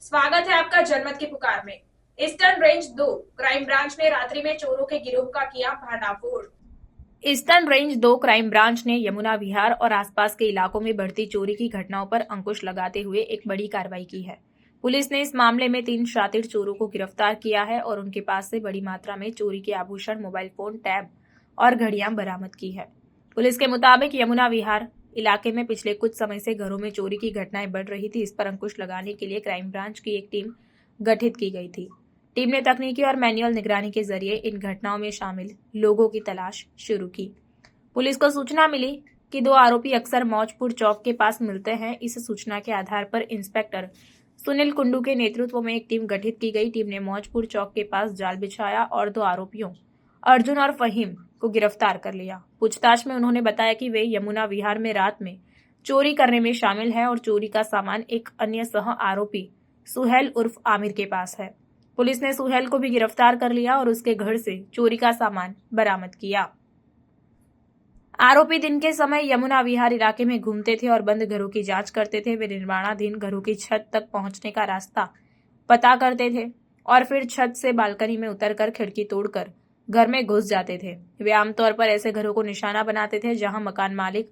स्वागत है आपका जनमत की पुकार में। ईस्टर्न रेंज 2 क्राइम ब्रांच ने रात्रि में चोरों के गिरोह का किया भंडाफोड़। ईस्टर्न रेंज 2 क्राइम ब्रांच ने यमुना विहार और आसपास के इलाकों में बढ़ती चोरी की घटनाओं पर अंकुश लगाते हुए एक बड़ी कार्रवाई की है। पुलिस ने इस मामले में 3 शातिर चोरों को गिरफ्तार किया है और उनके पास से बड़ी मात्रा में चोरी के आभूषण, मोबाइल फोन, टैब और घड़ियां बरामद की है। पुलिस के मुताबिक यमुना विहार इलाके में पिछले कुछ समय से घरों में चोरी की घटनाएं बढ़ रही थी। इस पर अंकुश लगाने के लिए क्राइम ब्रांच की एक टीम गठित की गई थी। टीम ने तकनीकी और मैनुअल निगरानी के जरिए इन घटनाओं में शामिल लोगों की तलाश शुरू की। पुलिस को सूचना मिली कि 2 आरोपी अक्सर मौजपुर चौक के पास मिलते हैं। इस सूचना के आधार पर इंस्पेक्टर सुनील कुंडू के नेतृत्व में एक टीम गठित की गई। टीम ने मौजपुर चौक के पास जाल बिछाया और 2 आरोपियों अर्जुन और फहीम को गिरफ्तार कर लिया। पूछताछ में उन्होंने बताया कि वे यमुना विहार में रात में चोरी करने में शामिल है और चोरी का सामान एक अन्य सह आरोपी सुहेल उर्फ आमिर के पास है। पुलिस ने सुहेल को भी गिरफ्तार कर लिया और उसके घर से चोरी का सामान बरामद किया। आरोपी दिन के समय यमुना विहार इलाके में घूमते थे और बंद घरों की जांच करते थे। वे निर्माणाधीन घरों की छत तक पहुंचने का रास्ता पता करते थे और फिर छत से बालकनी में उतरकर खिड़की तोड़कर घर में घुस जाते थे। वे आमतौर पर ऐसे घरों को निशाना बनाते थे जहां मकान मालिक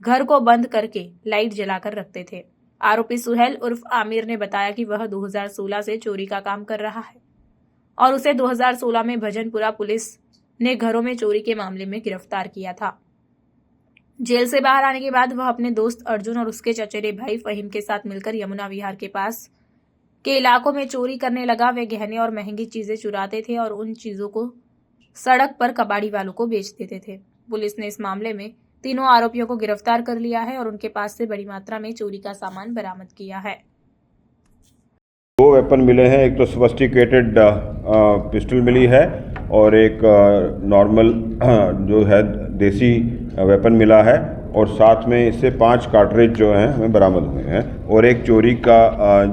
घर को बंद करके लाइट जलाकर रखते थे। आरोपी सुहेल उर्फ आमिर ने बताया कि वह 2016 से चोरी का काम कर रहा है और उसे 2016 में भजनपुरा पुलिस ने घरों में चोरी के मामले में गिरफ्तार किया था। जेल से बाहर आने के बाद वह अपने दोस्त अर्जुन और उसके चचेरे भाई फहीम के साथ मिलकर यमुना विहार के पास के इलाकों में चोरी करने लगा। वे गहने और महंगी चीजें चुराते थे और उन चीजों को सड़क पर कबाड़ी वालों को बेच देते थे। पुलिस ने इस मामले में तीनों आरोपियों को गिरफ्तार कर लिया है और उनके पास से बड़ी मात्रा में चोरी का सामान बरामद किया है। 2 वेपन मिले हैं। एक तो सोफिस्टिकेटेड पिस्टल मिली है और एक नॉर्मल जो है देसी वेपन मिला है और साथ में इससे 5 कार्ट्रिज जो हैं हमें बरामद हुए हैं और एक चोरी का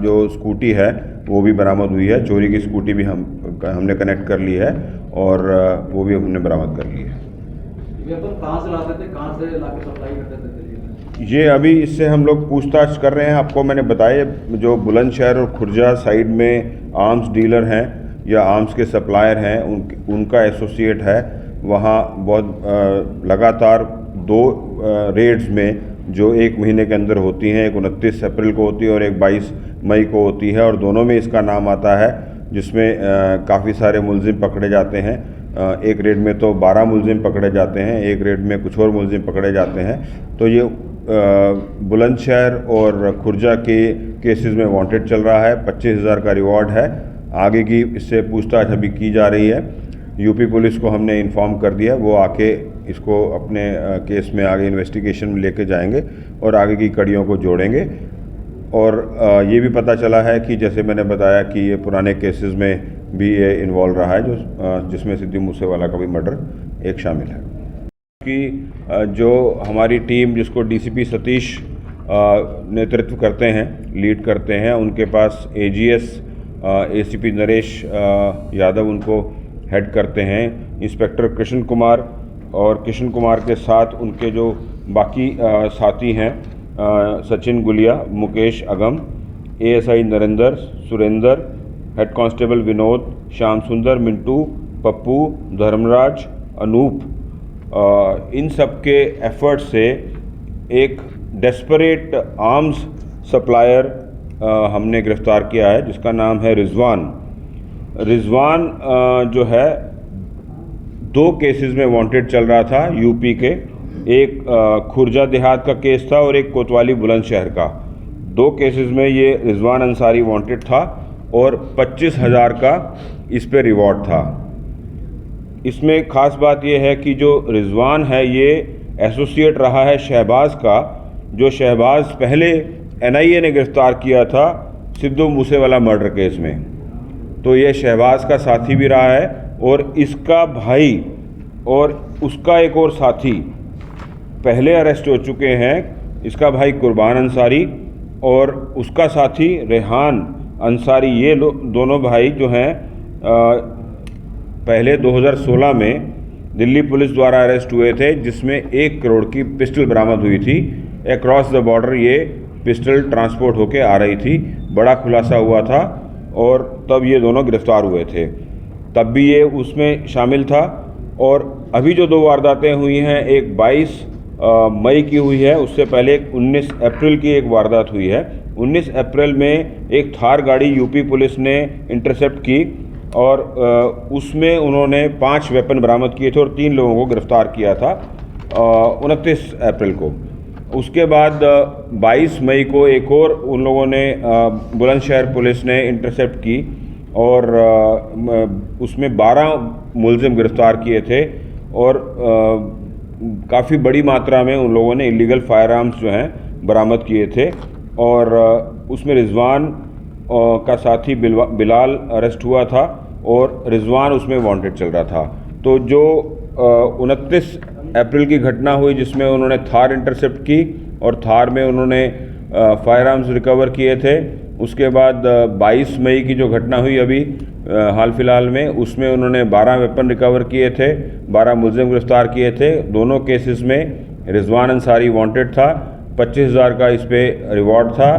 जो स्कूटी है वो भी बरामद हुई है। चोरी की स्कूटी भी हमने कनेक्ट कर ली है और वो भी हमने बरामद कर ली है। वेपन कहाँ से लाते थे, कहाँ से लाके सप्लाई करते थे? ये अभी इससे हम लोग पूछताछ कर रहे हैं। आपको मैंने बताया जो बुलंदशहर और खुर्जा साइड में आर्म्स डीलर हैं या आर्म्स के सप्लायर हैं उनका एसोसिएट है। वहाँ बहुत लगातार 2 रेड्स में जो 1 महीने के अंदर होती हैं, एक 29 अप्रैल को होती है और एक 22 मई को होती है और दोनों में इसका नाम आता है, जिसमें काफ़ी सारे मुलजिम पकड़े जाते हैं। एक रेड में तो 12 मुलजिम पकड़े जाते हैं, एक रेड में कुछ और मुलजिम पकड़े जाते हैं। तो ये बुलंदशहर और खुर्जा के केसेस में वांटेड चल रहा है। 25,000 का रिवॉर्ड है। आगे की इससे पूछताछ अभी की जा रही है। यूपी पुलिस को हमने इन्फॉर्म कर दिया, वो आके इसको अपने केस में आगे इन्वेस्टिगेशन में लेके जाएंगे और आगे की कड़ियों को जोड़ेंगे। और ये भी पता चला है कि जैसे मैंने बताया कि ये पुराने केसेस में भी ये इन्वॉल्व रहा है, जिसमें सिद्धू मूसेवाला का भी मर्डर एक शामिल है। कि जो हमारी टीम जिसको डीसीपी सतीश नेतृत्व करते हैं, लीड करते हैं, उनके पास एजीएस एसीपी नरेश यादव उनको हेड करते हैं। इंस्पेक्टर कृष्ण कुमार और कृष्ण कुमार के साथ उनके जो बाकी साथी हैं सचिन गुलिया, मुकेश अगम, ASI Narendra, Surendra, head constable Vinod, Shyam सुंदर, मिंटू, पप्पू, धर्मराज, अनूप, इन सब के एफर्ट से एक डेस्परेट आर्म्स सप्लायर हमने गिरफ्तार किया है जिसका नाम है रिजवान। जो है 2 केसेस में वांटेड चल रहा था यूपी के। एक खुर्जा देहात का केस था और एक कोतवाली बुलंदशहर का। 2 केसेस में ये रिजवान अंसारी वांटेड था और 25,000 का इस पे रिवॉर्ड था। इसमें ख़ास बात यह है कि जो रिजवान है ये एसोसिएट रहा है शहबाज का, जो शहबाज पहले एनआईए ने गिरफ्तार किया था सिद्धू मूसेवाला मर्डर केस में। तो ये शहबाज का साथी भी रहा है और इसका भाई और उसका एक और साथी पहले अरेस्ट हो चुके हैं। इसका भाई कुर्बान अंसारी और उसका साथी रेहान अंसारी, ये दोनों भाई जो हैं पहले 2016 में दिल्ली पुलिस द्वारा अरेस्ट हुए थे, जिसमें 1 करोड़ की पिस्टल बरामद हुई थी। अक्रॉस द बॉर्डर ये पिस्टल ट्रांसपोर्ट होके आ रही थी। बड़ा खुलासा हुआ था और तब ये दोनों गिरफ्तार हुए थे। तब भी ये उसमें शामिल था। और अभी जो 2 वारदातें हुई हैं, एक 22 मई की हुई है, उससे पहले एक 19 अप्रैल की एक वारदात हुई है। 19 अप्रैल में एक थार गाड़ी यूपी पुलिस ने इंटरसेप्ट की और उसमें उन्होंने 5 वेपन बरामद किए थे और 3 लोगों को गिरफ्तार किया था 29 अप्रैल को। उसके बाद 22 मई को एक और उन लोगों ने बुलंदशहर पुलिस ने इंटरसेप्ट की और उसमें 12 मुलजिम गिरफ्तार किए थे और काफ़ी बड़ी मात्रा में उन लोगों ने इलीगल फायर आर्म्स जो हैं बरामद किए थे। और उसमें रिजवान का साथी बिलाल अरेस्ट हुआ था और रिजवान उसमें वांटेड चल रहा था। तो जो 29 अप्रैल की घटना हुई जिसमें उन्होंने थार इंटरसेप्ट की और थार में उन्होंने फायर आर्म्स रिकवर किए थे। उसके बाद 22 मई की जो घटना हुई अभी हाल फिलहाल में, उसमें उन्होंने 12 वेपन रिकवर किए थे, 12 मुलजिम गिरफ्तार किए थे। दोनों केसेस में रिजवान अंसारी वांटेड था, 25,000 का इस पे रिवॉर्ड था।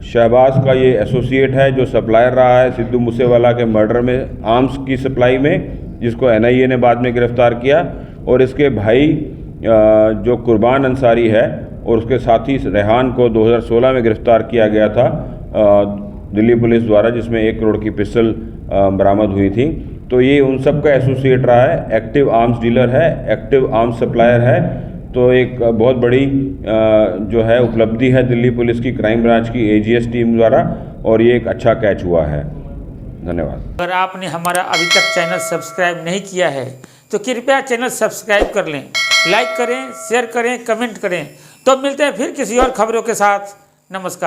शहबाज का ये एसोसिएट है जो सप्लायर रहा है सिद्धू मूसेवाला के मर्डर में, आर्म्स की सप्लाई में, जिसको NIA ने बाद में गिरफ्तार किया। और इसके भाई जो कुर्बान अंसारी है और उसके साथी रेहान को 2016 में गिरफ्तार किया गया था दिल्ली पुलिस द्वारा, जिसमें 1 करोड़ की पिस्टल बरामद हुई थी। तो ये उन सब का एसोसिएट रहा है, एक्टिव आर्म्स डीलर है, एक्टिव आर्म्स सप्लायर है। तो एक बहुत बड़ी जो है उपलब्धि है दिल्ली पुलिस की क्राइम ब्रांच की AGS टीम द्वारा और ये एक अच्छा कैच हुआ है। धन्यवाद। अगर आपने हमारा अभी तक चैनल सब्सक्राइब नहीं किया है तो कृपया चैनल सब्सक्राइब कर लें, लाइक करें, शेयर करें, कमेंट करें। तो मिलते हैं फिर किसी और खबरों के साथ। नमस्कार।